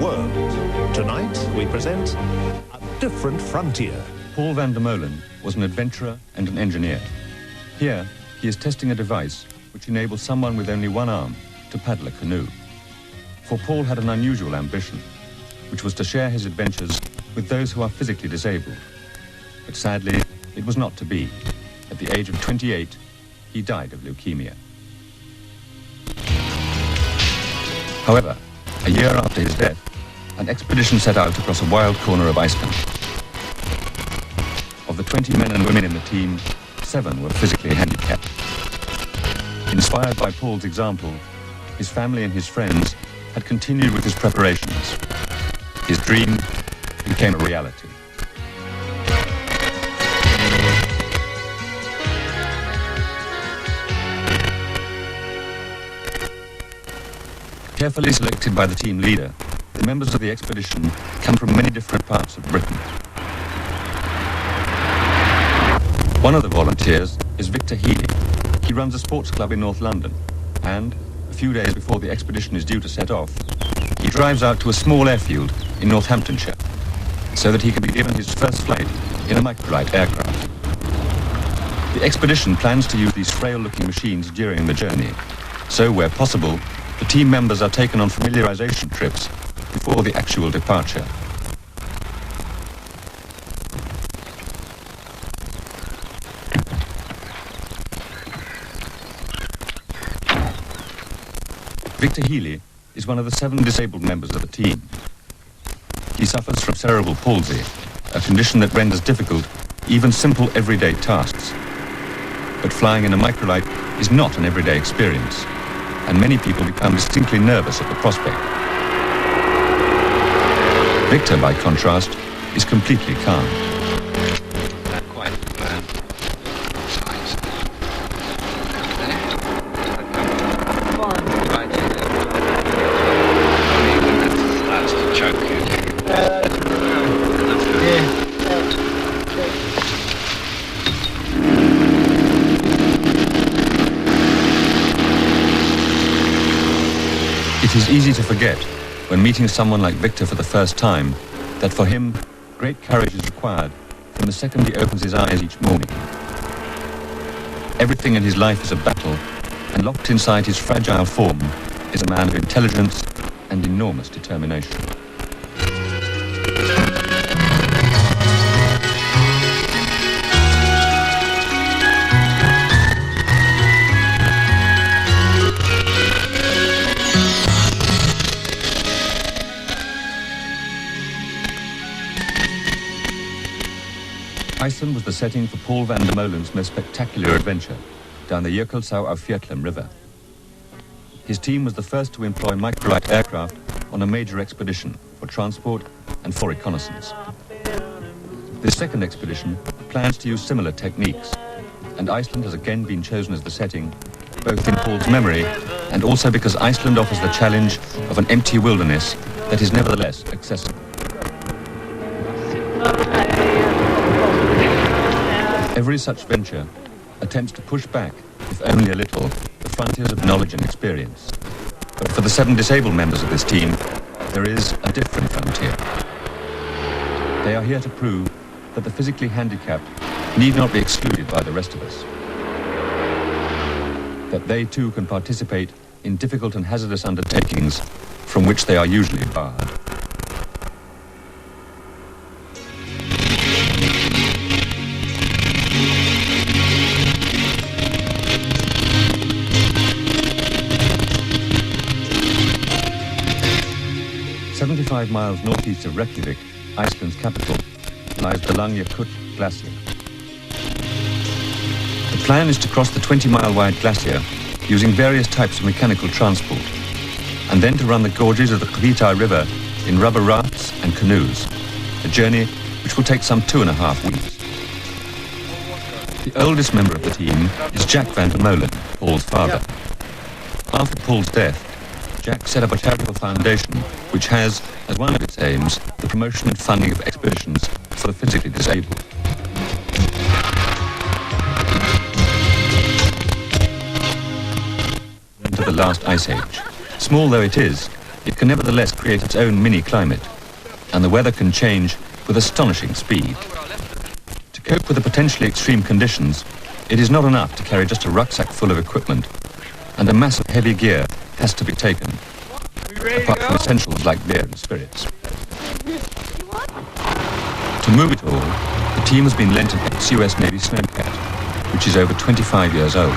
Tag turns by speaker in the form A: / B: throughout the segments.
A: world. Tonight, we present a different frontier.
B: Paul van der Molen was an adventurer and an engineer. Here, he is testing a device which enables someone with only one arm to paddle a canoe. For Paul had an unusual ambition, which was to share his adventures with those who are physically disabled. But sadly, it was not to be. At the age of 28, he died of leukemia. However, a year after his death, an expedition set out across a wild corner of Iceland. Of the 20 men and women in the team, 7 were physically handicapped. Inspired by Paul's example, his family and his friends had continued with his preparations. His dream became a reality. Carefully selected by the team leader, the members of the expedition come from many different parts of Britain. One of the volunteers is Victor Healy. He runs a sports club in North London, and a few days before the expedition is due to set off, he drives out to a small airfield in Northamptonshire so that he can be given his first flight in a microlight aircraft. The expedition plans to use these frail-looking machines during the journey, so where possible, the team members are taken on familiarization trips before the actual departure. Victor Healy is one of the 7 disabled members of the team. He suffers from cerebral palsy, a condition that renders difficult even simple everyday tasks. But flying in a microlight is not an everyday experience, and many people become distinctly nervous at the prospect. Victor, by contrast, is completely calm.
C: Quite size. That's to choke you.
B: It is easy to forget, when meeting someone like Victor for the first time, that for him, great courage is required from the second he opens his eyes each morning. Everything in his life is a battle, and locked inside his fragile form is a man of intelligence and enormous determination. Iceland was the setting for Paul van der Molen's most spectacular adventure down the Jökulsá á Fjöllum river. His team was the first to employ microlight aircraft on a major expedition for transport and for reconnaissance. This second expedition plans to use similar techniques, and Iceland has again been chosen as the setting, both in Paul's memory and also because Iceland offers the challenge of an empty wilderness that is nevertheless accessible. Every such venture attempts to push back, if only a little, the frontiers of knowledge and experience. But for the 7 disabled members of this team, there is a different frontier. They are here to prove that the physically handicapped need not be excluded by the rest of us. That they too can participate in difficult and hazardous undertakings from which they are usually barred. "75 miles northeast of Reykjavik, Iceland's capital, lies the Langjökull glacier. The plan is to cross the 20-mile-wide glacier using various types of mechanical transport, and then to run the gorges of the Hvítá river in rubber rafts and canoes, a journey which will take some 2.5 weeks. The oldest member of the team is Jack van der Molen, Paul's father. After Paul's death, Jack set up a charitable foundation which has, as one of its aims, the promotion and funding of expeditions for the physically disabled. Into the last ice age. Small though it is, it can nevertheless create its own mini-climate, and the weather can change with astonishing speed. To cope with the potentially extreme conditions, it is not enough to carry just a rucksack full of equipment, and a mass of heavy gear has to be taken, apart from essentials like beer and spirits. To move it all, the team has been lent an ex-US Navy snowcat, which is over 25 years old.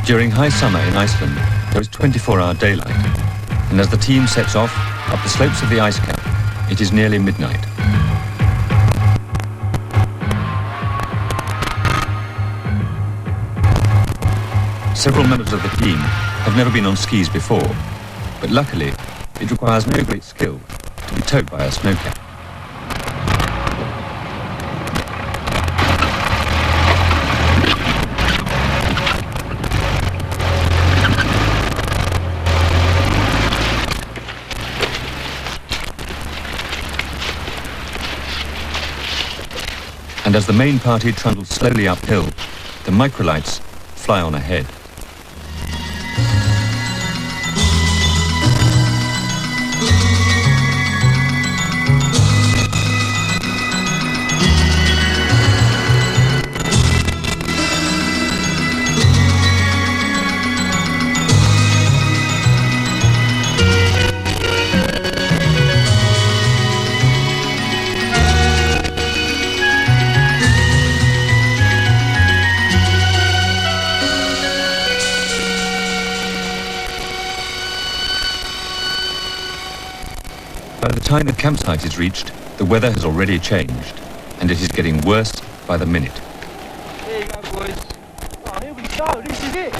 B: During high summer in Iceland, there is 24-hour daylight, and as the team sets off up the slopes of the ice cap, it is nearly midnight. Several members of the team have never been on skis before, but luckily, it requires no great skill to be towed by a snowcat. And as the main party trundles slowly uphill, the microlights fly on ahead. By the time the campsite is reached, the weather has already changed, and it is getting worse by the minute.
D: There you go, boys. Oh, here we go. This is it.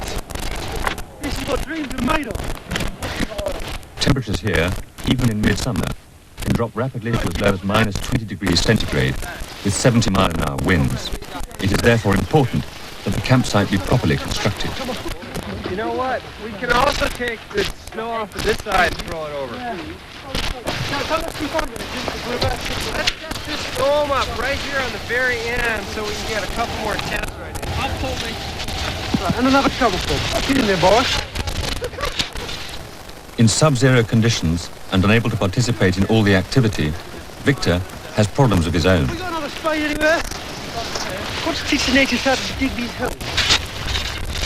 D: This is what dreams are made of.
B: Temperatures here, even in midsummer, can drop rapidly to as low as minus 20 degrees centigrade with 70-mile-an-hour winds. It is therefore important that the campsite be properly constructed.
D: You know what? We can also take the snow off of this side and throw it over. Let's just throw them up right here on the very end so we can get a couple more tents right in. I'll pull me. Right, and another shovelful. Get in there, boss.
B: In sub-zero conditions and unable to participate in all the activity, Victor has problems of his own.
D: Have we got another spade anywhere? Got to teach the natives how to dig these holes.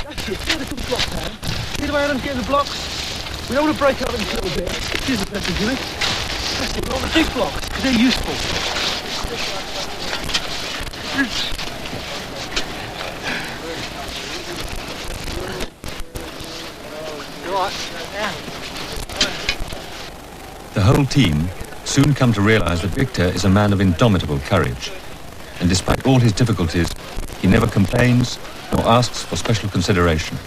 D: That's it. Get the blocks, Adam. Get away, Adam. Get in the blocks. We don't want to break up them a little bit. Here's the better, Jimmy. That's it. We want the big blocks because they're useful. You all right? Yeah.
B: The whole team soon come to realize that Victor is a man of indomitable courage, and despite all his difficulties, he never complains nor asks for special consideration.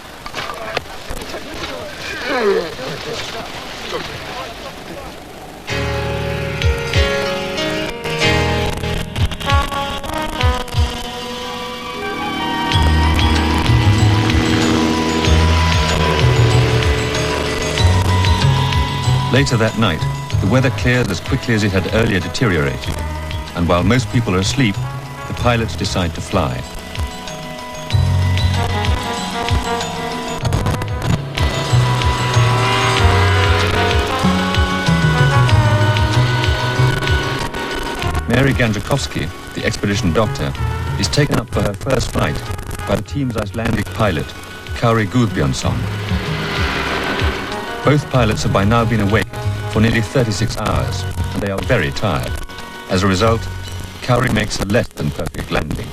B: Later that night, the weather cleared as quickly as it had earlier deteriorated, and while most people are asleep, the pilots decide to fly. Mary Ganjakowski, the expedition doctor, is taken up for her first flight by the team's Icelandic pilot, Kári Guðbjörnsson. Both pilots have by now been awake for nearly 36 hours, and they are very tired. As a result, Kári makes a less than perfect landing.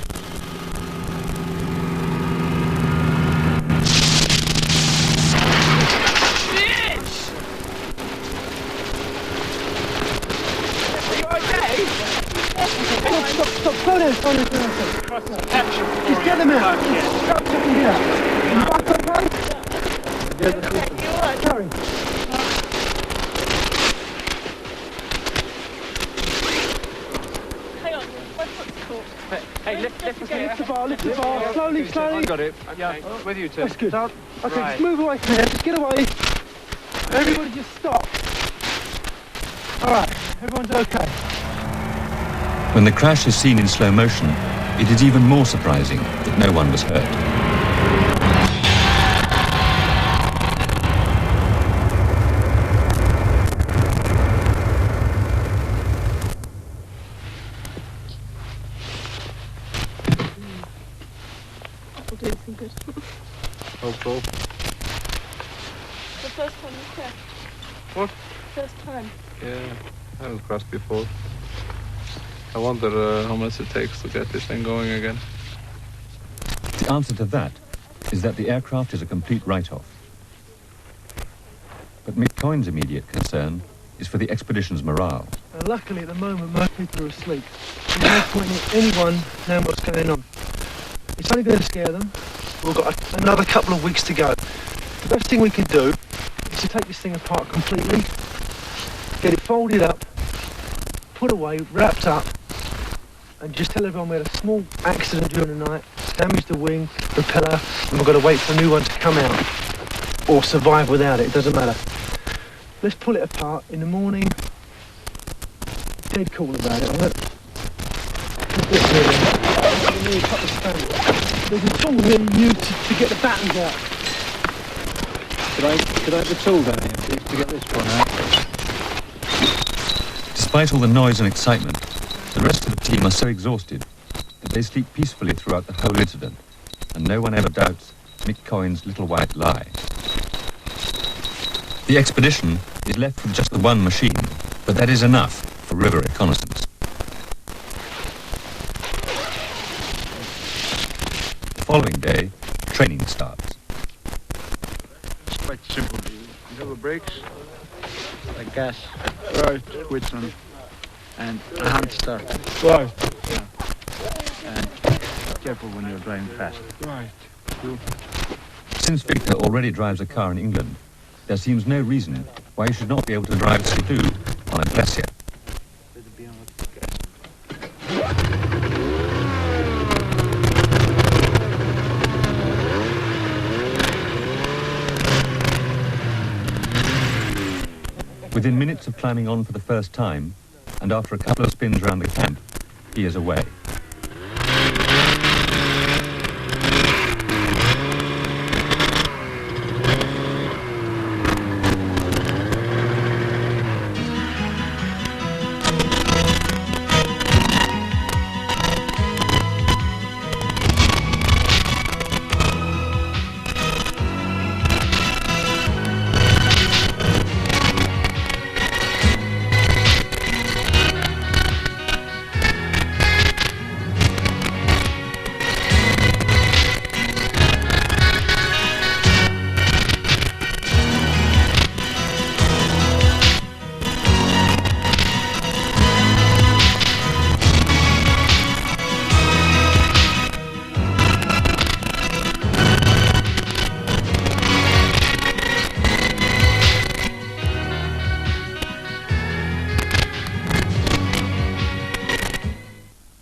D: Just get them out. Stop taking it out. You back okay? Yeah, sorry.
E: Hang on, my foot's caught.
D: lift the bar, slowly, slowly.
C: I got it. Yeah, with you, Tim.
D: That's good.
C: Start.
D: Okay,
C: Right.
D: just move away from here, just get away. Everybody just stop. Alright, everyone's okay.
B: When the crash is seen in slow motion, it is even more surprising that no one was hurt.
C: Hopeful.
E: The first time you crashed.
C: What?
E: First time.
C: Yeah, I haven't crashed before. I wonder how much it takes to get this thing going again.
B: The answer to that is that the aircraft is a complete write-off. But Mick Coyne's immediate concern is for the expedition's morale.
D: Luckily at the moment most people are asleep. There's no point in anyone knowing what's going on. It's only going to scare them. We've got another couple of weeks to go. The best thing we can do is to take this thing apart completely, get it folded up, put away, wrapped up, and just tell everyone we had a small accident during the night, damaged the wing, propeller, and we've got to wait for a new one to come out. Or survive without it, it doesn't matter. Let's pull it apart in the morning. Dead cool about it, alright? There's a tool here you use to get the battens out.
F: Could I have the tool down here, please, to get this one out?
B: Despite all the noise and excitement, the rest of the team are so exhausted that they sleep peacefully throughout the whole incident, and no one ever doubts Mick Coyne's little white lie. The expedition is left with just the one machine, but that is enough for river reconnaissance. The following day, training starts.
F: It's quite simple. You have a brakes, like gas,
C: Right.
F: switch on, and a hand start.
C: Right.
F: And careful when you're driving fast.
C: Right.
B: Since Victor already drives a car in England, there seems no reason why he should not be able to drive a Siglt on a glacier. Within minutes of climbing on for the first time, and after a couple of spins around the camp, he is away.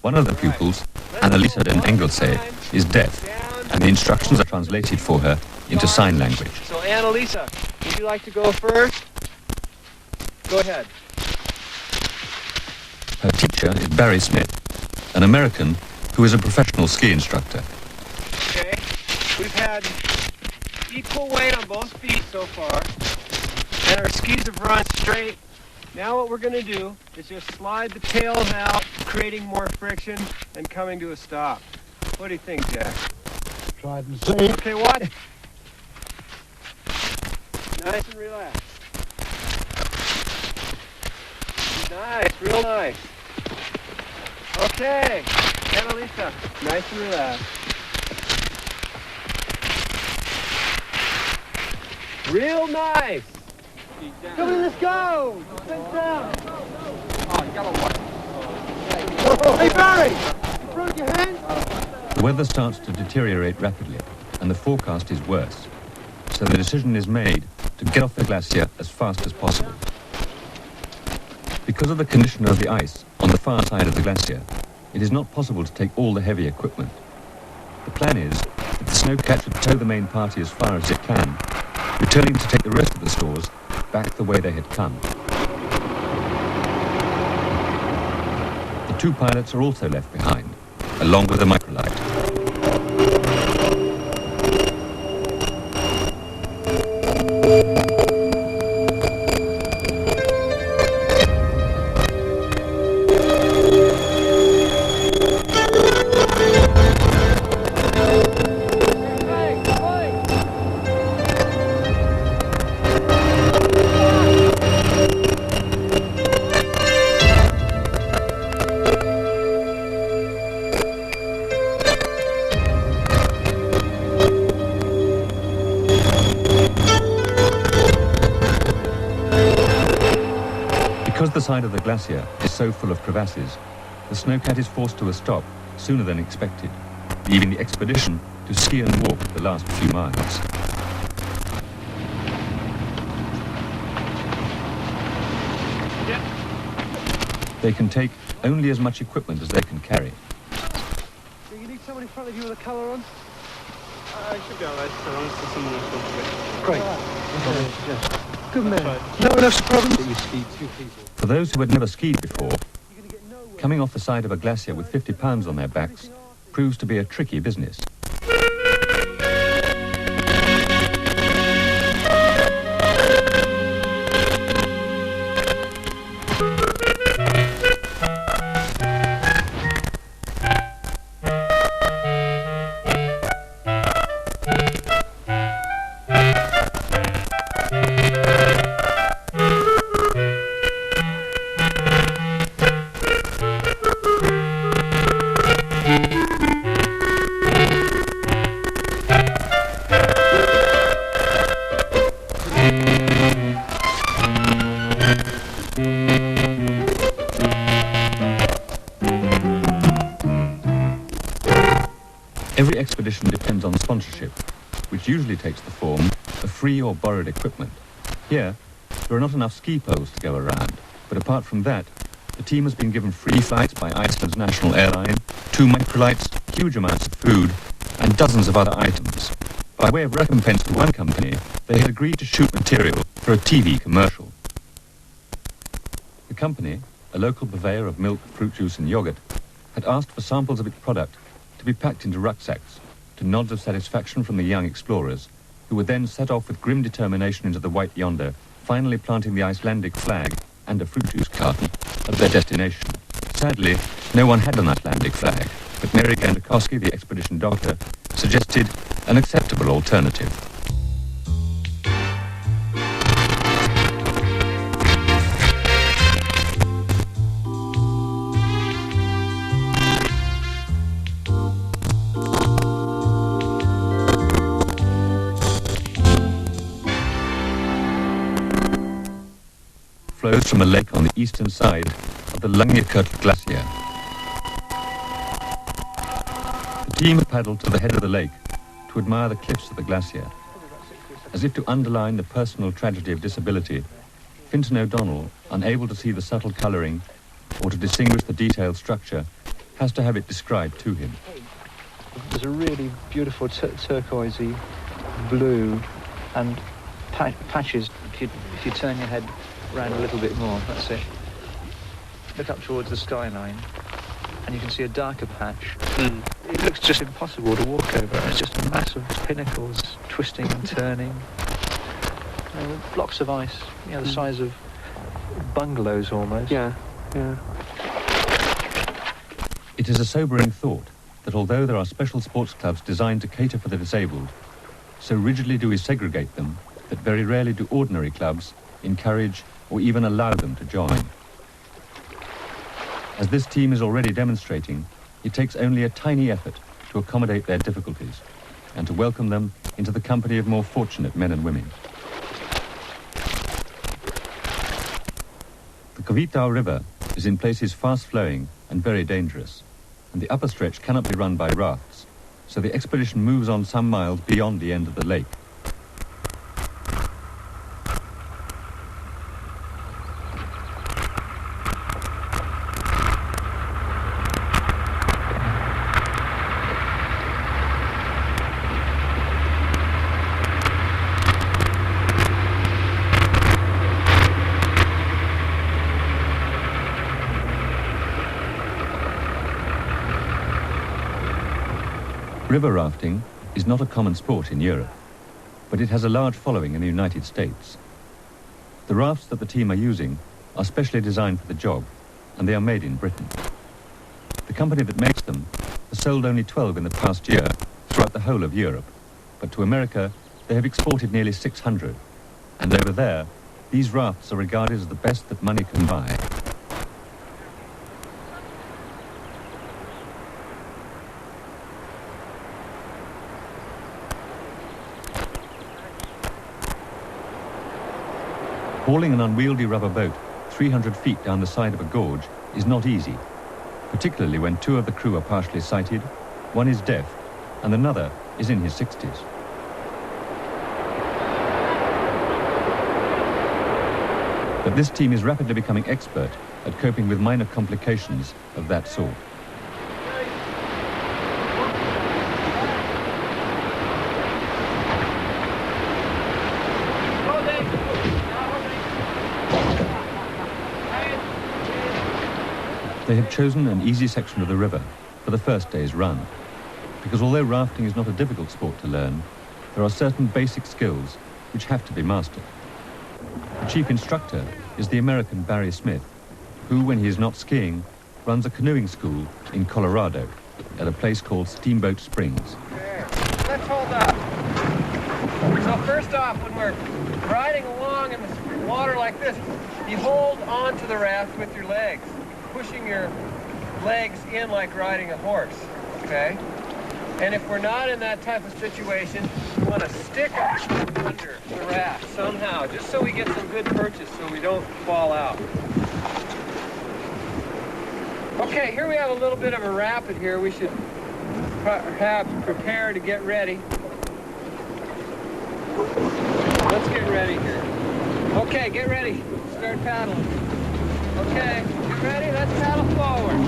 B: One of the pupils, Annalisa den Engelsee, is deaf, and the instructions are translated for her into sign language.
G: So Annalisa, would you like to go first? Go ahead.
B: Her teacher is Barry Smith, an American who is a professional ski instructor.
G: Okay. We've had equal weight on both feet so far, and our skis have run straight. Now what we're going to do is just slide the tails out, creating more friction and coming to a stop. What do you think, Jack?
F: Tried and see.
G: Okay, watch. Nice and relaxed. Nice, real nice. Okay, Annalisa, nice and relaxed. Real nice.
D: Come on, let's go! Sit down! Hey Barry! You broke your hand?
B: The weather starts to deteriorate rapidly, and the forecast is worse. So the decision is made to get off the glacier as fast as possible. Because of the condition of the ice on the far side of the glacier, it is not possible to take all the heavy equipment, The plan is that the snowcat should tow the main party as far as it can, returning to take the rest of the stores back the way they had come. The two pilots are also left behind, along with the microlight. Because the side of the glacier is so full of crevasses, the snowcat is forced to a stop sooner than expected, leaving the expedition to ski and walk the last few miles. They can take only as much equipment as they can carry.
D: Do you need someone in front of you with a colour on?
C: I should be alright, so long as there's someone else wants to wait.
D: Great. Okay. Good man. No one else a problem?
F: You ski 2 people.
B: For those who had never skied before, coming off the side of a glacier with 50 pounds on their backs proves to be a tricky business. Every expedition depends on sponsorship, which usually takes the form of free or borrowed equipment. Here, there are not enough ski poles to go around, but apart from that, the team has been given free flights by Iceland's national airline, 2 microlights, huge amounts of food, and dozens of other items. By way of recompense to one company, they had agreed to shoot material for a TV commercial. The company, a local purveyor of milk, fruit juice and yogurt, had asked for samples of its product to be packed into rucksacks, to nods of satisfaction from the young explorers, who would then set off with grim determination into the white yonder, finally planting the Icelandic flag and a fruit juice carton at their destination. Sadly, no one had an Icelandic flag, but Mary Ganderkowski, the expedition doctor, suggested an acceptable alternative. Flows from a lake on the eastern side of the Langjekot glacier. The team had paddled to the head of the lake to admire the cliffs of the glacier. As if to underline the personal tragedy of disability, Fintan O'Donnell, unable to see the subtle colouring or to distinguish the detailed structure, has to have it described to him.
H: There's a really beautiful turquoisey blue and patches. If you turn your head round a little bit more, that's it. Look up towards the skyline and you can see a darker patch. It looks just impossible to walk over. It's just a mass of pinnacles twisting and turning. Blocks of ice, the size of bungalows almost.
G: Yeah.
B: It is a sobering thought that although there are special sports clubs designed to cater for the disabled, so rigidly do we segregate them that very rarely do ordinary clubs encourage or even allow them to join. As this team is already demonstrating, it takes only a tiny effort to accommodate their difficulties and to welcome them into the company of more fortunate men and women. The Hvítá River is in places fast-flowing and very dangerous, and the upper stretch cannot be run by rafts, so the expedition moves on some miles beyond the end of the lake. River rafting is not a common sport in Europe, but it has a large following in the United States. The rafts that the team are using are specially designed for the job, and they are made in Britain. The company that makes them has sold only 12 in the past year throughout the whole of Europe, but to America they have exported nearly 600, and over there, these rafts are regarded as the best that money can buy. Hauling an unwieldy rubber boat 300 feet down the side of a gorge is not easy, particularly when two of the crew are partially sighted, one is deaf, and another is in his 60s. But this team is rapidly becoming expert at coping with minor complications of that sort. They have chosen an easy section of the river for the first day's run, because although rafting is not a difficult sport to learn, there are certain basic skills which have to be mastered. The chief instructor is the American Barry Smith, who, when he is not skiing, runs a canoeing school in Colorado at a place called Steamboat Springs.
G: Okay, let's hold up. So first off, when we're riding along in the water like this, you hold onto the raft with your legs, pushing your legs in like riding a horse, okay? And if we're not in that type of situation, we want to stick under the raft somehow, just so we get some good purchase so we don't fall out. Okay, here we have a little bit of a rapid here. We should perhaps prepare to get ready. Let's get ready here. Okay, get ready. Start paddling. Okay, get ready. Let's paddle forward.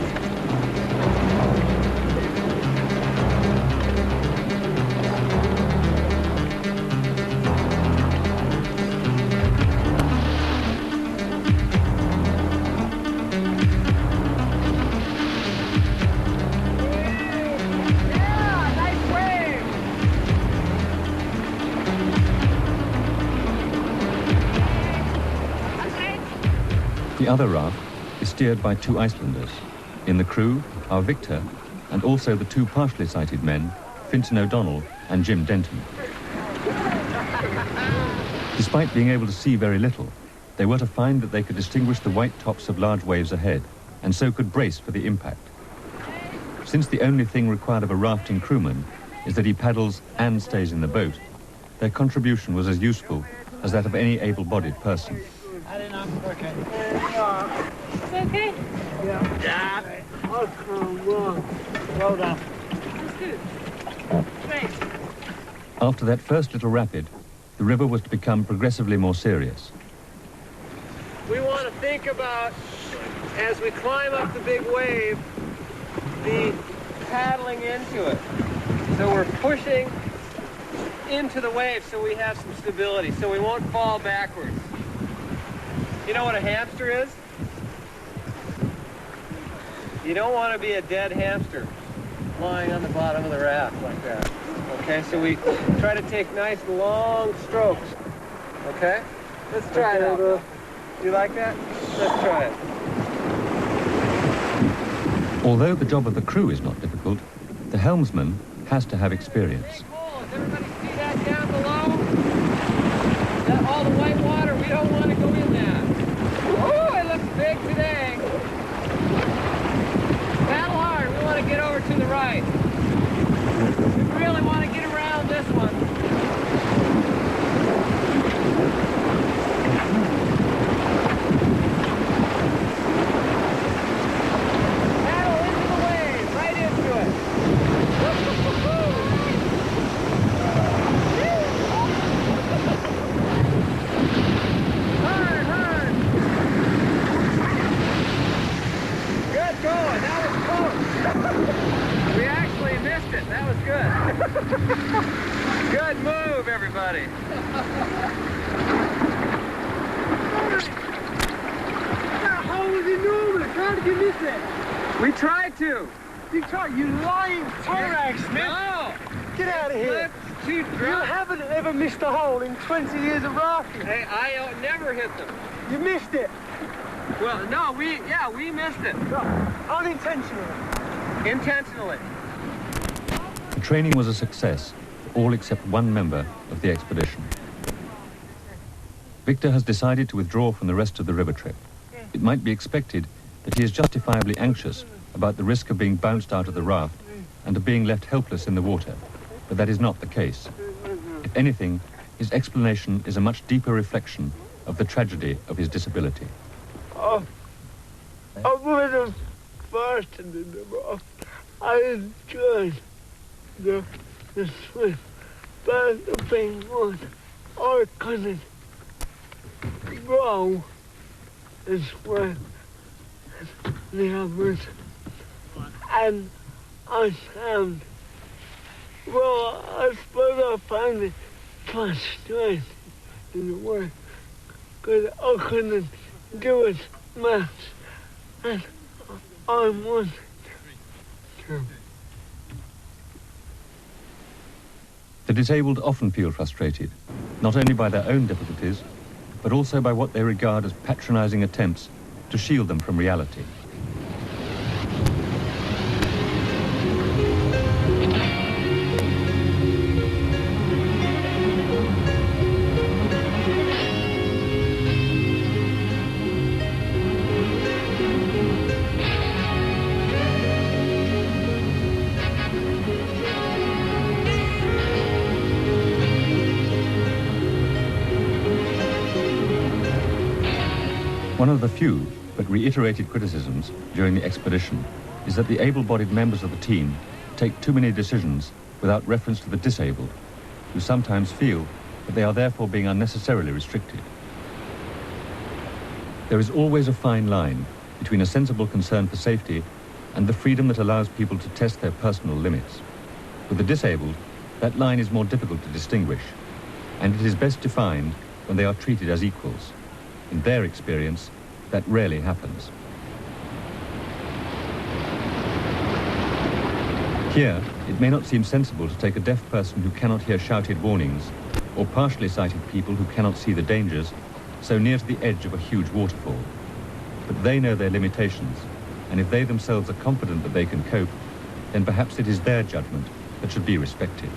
B: The other raft is steered by two Icelanders. In the crew are Victor and also the two partially sighted men, Fintan O'Donnell and Jim Denton. Despite being able to see very little, they were to find that they could distinguish the white tops of large waves ahead, and so could brace for the impact. Since the only thing required of a rafting crewman is that he paddles and stays in the boat, their contribution was as useful as that of any able-bodied person.
D: Okay.
E: It's okay?
D: Yeah. Well done.
E: It's good. Great.
B: After that first little rapid, the river was to become progressively more serious.
G: We want to think about, as we climb up the big wave, the paddling into it. So we're pushing into the wave so we have some stability, so we won't fall backwards. You know what a hamster is? You don't want to be a dead hamster lying on the bottom of the raft like that. Okay, so we try to take nice long strokes. Okay? Let's try it out. You like that? Let's try it.
B: Although the job of the crew is not difficult, the helmsman has to have experience.
G: Big hole. Does everybody see that down below? That all the white water, we don't want to go in that. Oh, it looks big today. Paddle hard. We want to get over to the right. We really want to get around this one. Paddle into the wave, right into it. Hard, hard. Good going. That was close. We actually missed it. That was good. Good move, everybody.
D: That hole was enormous. How did you miss it?
G: We tried to.
D: You lying Torax, Smith.
G: No.
D: Get out of here.
G: It's too
D: You
G: dry.
D: haven't ever missed a hole in 20 years of rafting.
G: Hey, I never hit them.
D: You missed it.
G: Well, no, we missed it.
D: Unintentionally.
G: Intentionally.
B: The training was a success for all except one member of the expedition. Victor has decided to withdraw from the rest of the river trip. It might be expected that he is justifiably anxious about the risk of being bounced out of the raft and of being left helpless in the water, but that is not the case. If anything, his explanation is a much deeper reflection of the tragedy of his disability.
I: I would have fastened in the raft. I enjoyed the swim, but the thing was, I couldn't row and swim the others, and I found, well, I suppose I found it frustrating in the way, because I couldn't do as much as I wanted to.
B: The disabled often feel frustrated, not only by their own difficulties, but also by what they regard as patronizing attempts to shield them from reality. One of the few, but reiterated criticisms during the expedition is that the able-bodied members of the team take too many decisions without reference to the disabled, who sometimes feel that they are therefore being unnecessarily restricted. There is always a fine line between a sensible concern for safety and the freedom that allows people to test their personal limits. With the disabled, that line is more difficult to distinguish, and it is best defined when they are treated as equals. In their experience, that rarely happens. Here, it may not seem sensible to take a deaf person who cannot hear shouted warnings, or partially sighted people who cannot see the dangers, so near to the edge of a huge waterfall. But they know their limitations, and if they themselves are confident that they can cope, then perhaps it is their judgment that should be respected.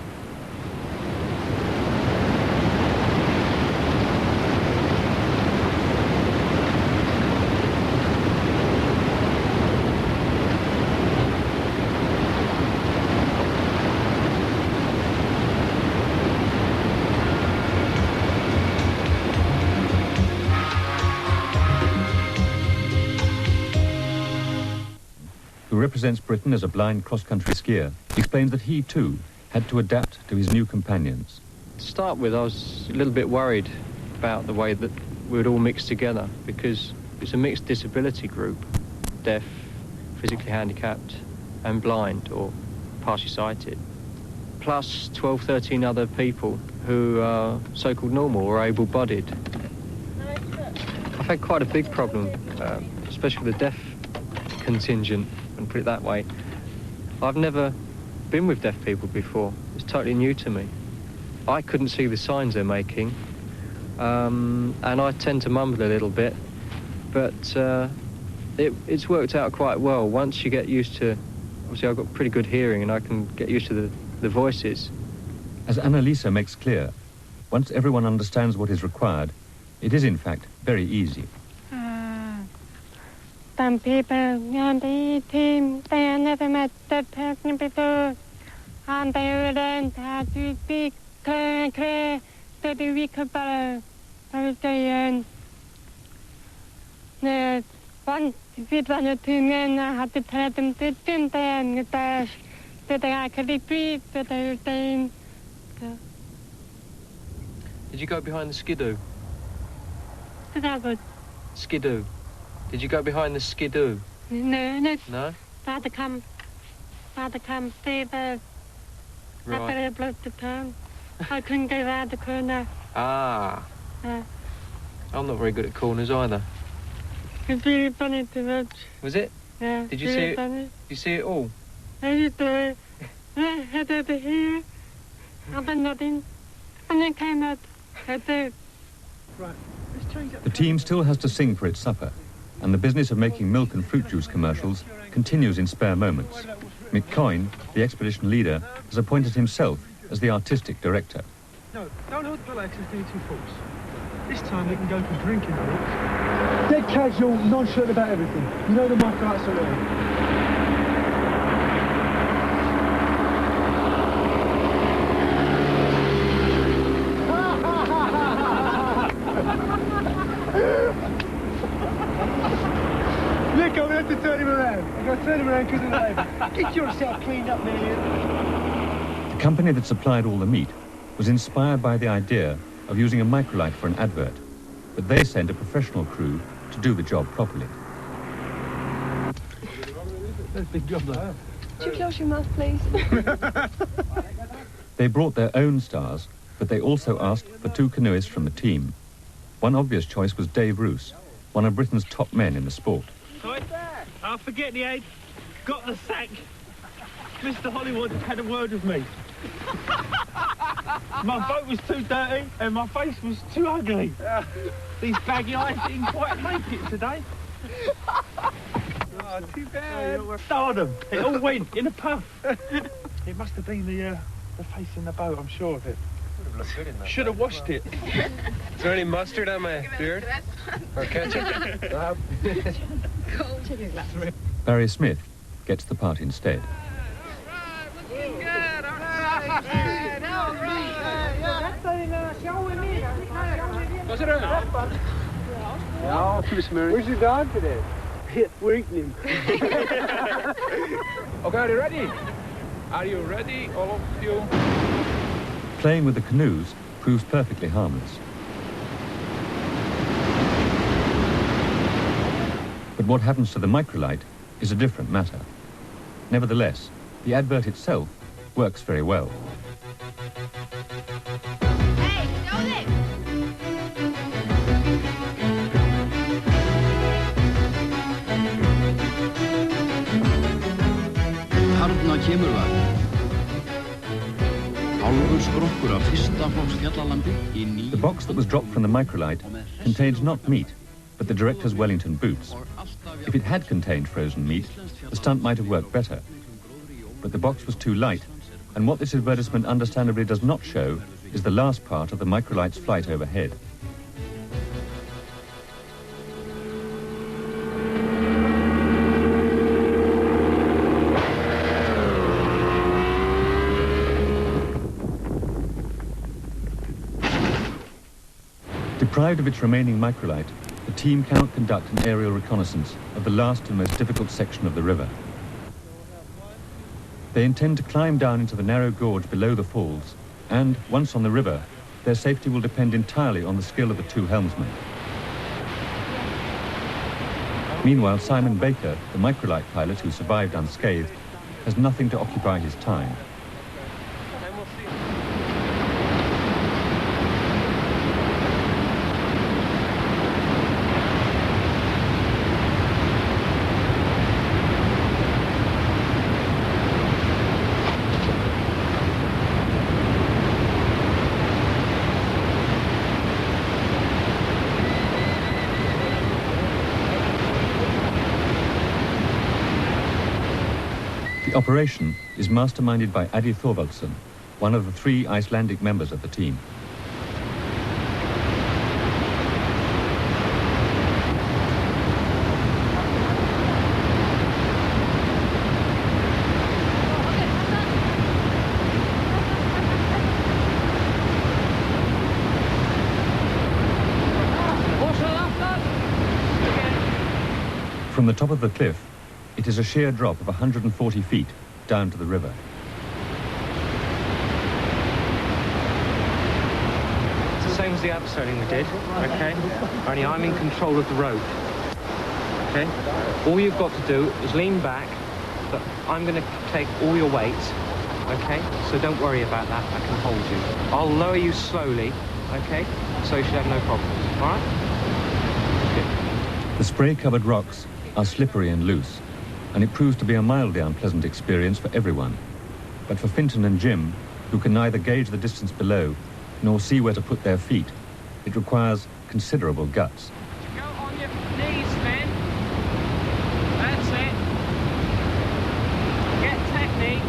B: Who represents Britain as a blind cross-country skier, explains that he, too, had to adapt to his new companions.
H: To start with, I was a little bit worried about the way that we would all mix together, because it's a mixed disability group, deaf, physically handicapped, and blind, or partially sighted, plus 12, 13 other people who are so-called normal or able-bodied. I've had quite a big problem, especially with the deaf contingent, and put it that way. I've never been with deaf people before. It's totally new to me. I couldn't see the signs they're making, and I tend to mumble a little bit, but it's worked out quite well. Once you get used to, obviously I've got pretty good hearing and I can get used to the voices.
B: As Annalisa makes clear, once everyone understands what is required, it is in fact very easy.
E: Some people on the team, they never met that person before, and they learned how to speak clear to the weaker better. Once with 1 or 2 men, I had to tell them to swim there in the dash, so they actually breathe, so they were saying.
H: Did you go behind the skidoo?
E: So that was.
H: Skidoo. Did you go behind the skidoo?
E: No.
H: No?
E: Father come, save us. I
H: Right.
E: better blow the town. I couldn't go around the corner.
H: Ah. I'm not very good at corners either.
E: It's really funny to watch.
H: Was it?
E: Yeah.
H: Did you
E: really
H: see it?
E: funny.
H: Did you see it all?
E: I used to head over here, and then nothing, and then came out at the...
D: Right, let's change up.
B: The team still has to sing for its supper, and the business of making milk and fruit juice commercials continues in spare moments. Mick Coyne, the expedition leader, has appointed himself as the artistic director.
D: No, don't relax, let's do 2 falls. This time we can go for drinking falls. Dead casual, nonchalant about everything. You know the microlights are there. Look, I'm going to have to turn him around. I'm going to turn him around because of the label. Get yourself cleaned up, man.
B: The company that supplied all the meat was inspired by the idea of using a microlight for an advert, but they sent a professional crew to do the job properly.
D: That's a big job, though.
J: Could you close your mouth, please?
B: They brought their own stars, but they also asked for 2 canoeists from the team. One obvious choice was Dave Roos, one of Britain's top men in the sport.
D: I'll forget the aid. Got the sack. Mr. Hollywood had a word with me. My boat was too dirty and my face was too ugly. These baggy eyes didn't quite make it today. Oh, too bad. Stardom. It all went in a puff. It must have been the face in the boat, I'm sure of it. Should have washed it.
G: Is there any mustard on my beard? Or ketchup?
B: Barry Smith gets the part instead.
G: Where's your dog today?
D: We're eating him.
C: Okay, are you ready? Are you ready, all of you?
B: Playing with the canoes proves perfectly harmless. But what happens to the microlight is a different matter. Nevertheless, the advert itself works very well.
K: Þarna kemur það. Hálfur skrokkur af fyrsta flokks fjallalambi í nýjum.
B: The box that was dropped from the microlight contains not meat, but the director's Wellington boots. If it had contained frozen meat, the stunt might have worked better. But the box was too light, and what this advertisement understandably does not show is the last part of the microlight's flight overhead. Deprived of its remaining microlight, the team cannot conduct an aerial reconnaissance of the last and most difficult section of the river. They intend to climb down into the narrow gorge below the falls, and, once on the river, their safety will depend entirely on the skill of the 2 helmsmen. Meanwhile, Simon Baker, the microlight pilot who survived unscathed, has nothing to occupy his time. The operation is masterminded by Adi Thorvaldsson, one of the 3 Icelandic members of the team. From the top of the cliff, it is a sheer drop of 140 feet down to the river.
L: It's the same as the abseiling we did, okay? Only I'm in control of the rope, okay? All you've got to do is lean back, but I'm going to take all your weight, okay? So don't worry about that, I can hold you. I'll lower you slowly, okay? So you should have no problems, all right? Good.
B: The spray-covered rocks are slippery and loose, and it proves to be a mildly unpleasant experience for everyone. But for Finton and Jim, who can neither gauge the distance below nor see where to put their feet, it requires considerable guts.
G: Go on your knees, Sven. That's it. Get technique.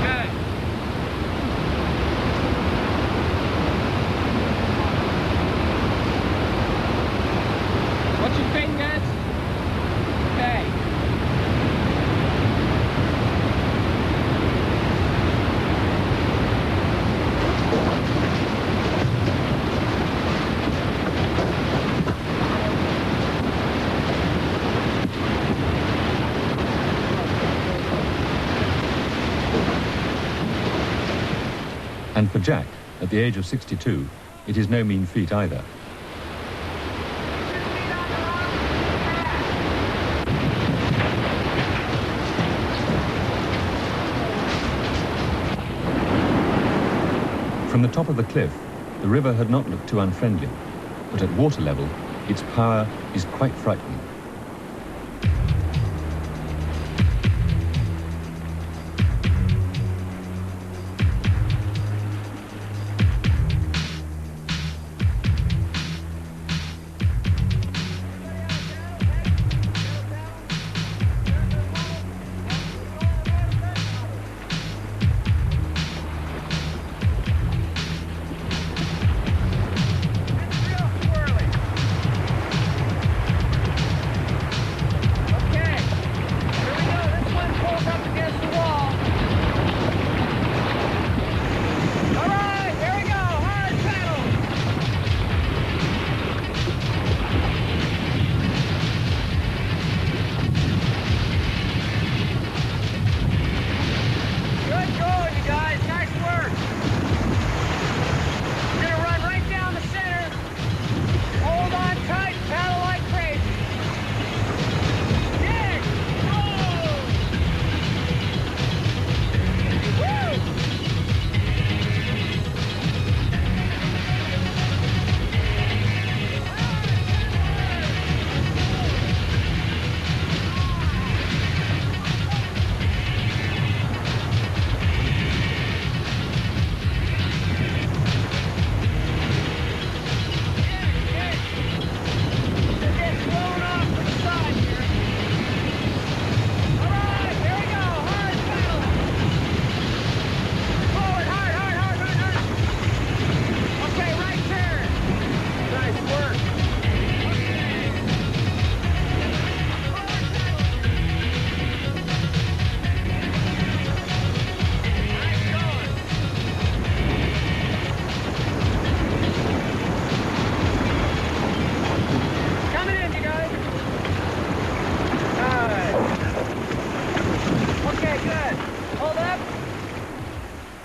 G: Good. Watch your fingers. Okay.
B: And for Jack, at the age of 62, it is no mean feat either. From the top of the cliff, the river had not looked too unfriendly, but at water level, its power is quite frightening.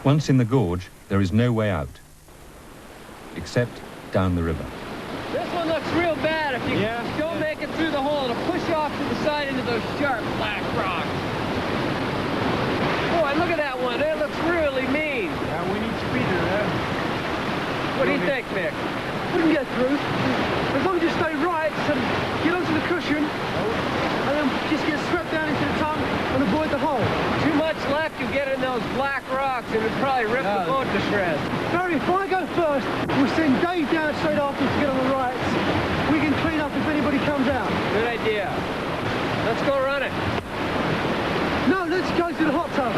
B: Once in the gorge, there is no way out, except down the river.
G: This one looks real bad. If you don't make it through the hole, it'll push you off to the side into those sharp black rocks. Boy, look at that one. That looks really mean.
F: Yeah, we need speeder,
G: What do you think, Nick?
D: We can get through. As long as you stay right and get onto the cushion, and then just get swept down into the tongue and avoid the hole.
G: Too much left, you get in those black rocks and it'll probably rip the boat to shreds.
D: Barry, if I go first, we'll send Dave down straight after to get on the right. We can clean up if anybody comes out.
G: Good idea. Let's go run it.
D: No, let's go to the hot tub.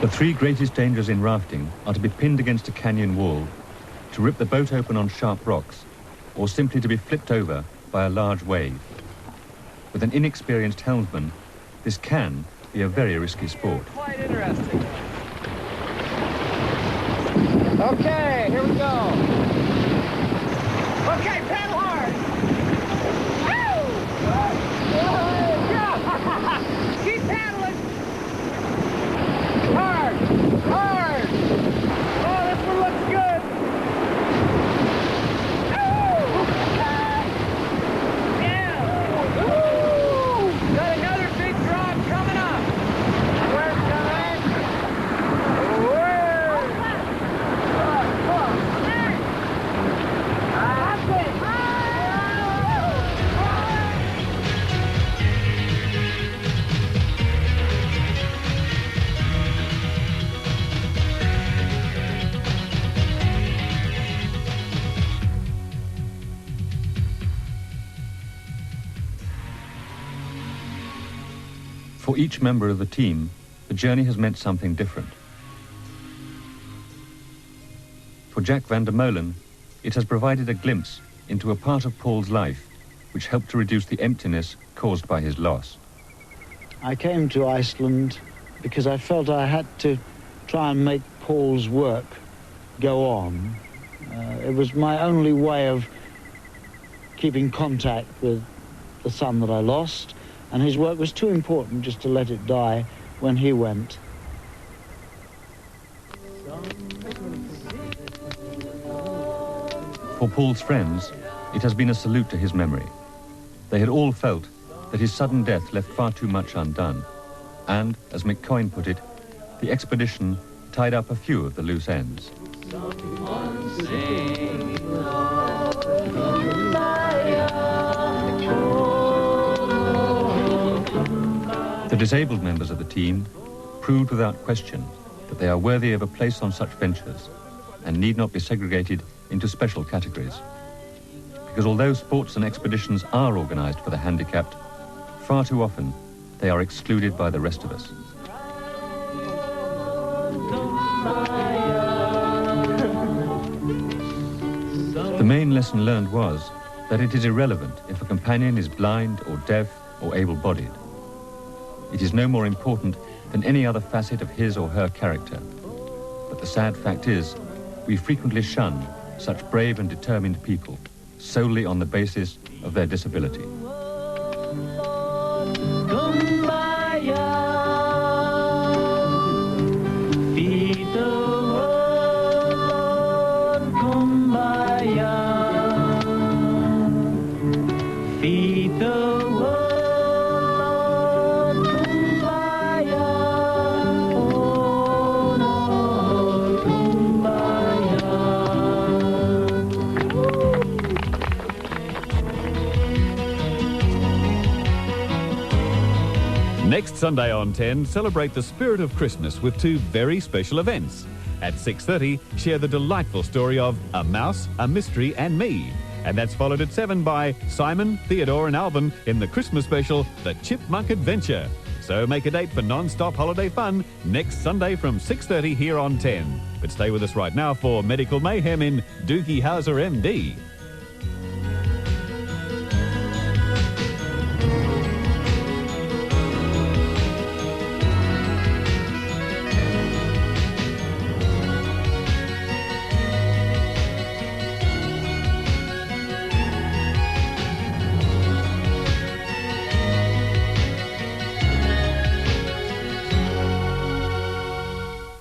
B: The three greatest dangers in rafting are to be pinned against a canyon wall, to rip the boat open on sharp rocks, or simply to be flipped over by a large wave. With an inexperienced helmsman, this can be a very risky sport.
G: Quite interesting. Okay, here we go. Okay, paddle hard. Woo! Yeah. Keep paddling. Hard, hard. Oh, this one looks good. Yeah. Woo! Got another big drop coming up. Where's coming? Where?
B: For each member of the team, the journey has meant something different. For Jack van der Molen, it has provided a glimpse into a part of Paul's life which helped to reduce the emptiness caused by his loss.
M: I came to Iceland because I felt I had to try and make Paul's work go on. It was my only way of keeping contact with the son that I lost, and his work was too important just to let it die when he went.
B: For Paul's friends, it has been a salute to his memory. They had all felt that his sudden death left far too much undone, and, as McCoyne put it, the expedition tied up a few of the loose ends. The disabled members of the team proved without question that they are worthy of a place on such ventures and need not be segregated into special categories. Because although sports and expeditions are organised for the handicapped, far too often they are excluded by the rest of us. The main lesson learned was that it is irrelevant if a companion is blind or deaf or able-bodied. It is no more important than any other facet of his or her character. But the sad fact is, we frequently shun such brave and determined people solely on the basis of their disability.
N: Next Sunday on 10, celebrate the spirit of Christmas with two very special events. At 6:30, share the delightful story of A Mouse, a Mystery and Me. And that's followed at 7 by Simon, Theodore and Alvin in the Christmas special, The Chipmunk Adventure. So make a date for non-stop holiday fun next Sunday from 6:30 here on 10. But stay with us right now for Medical Mayhem in Doogie Howser MD.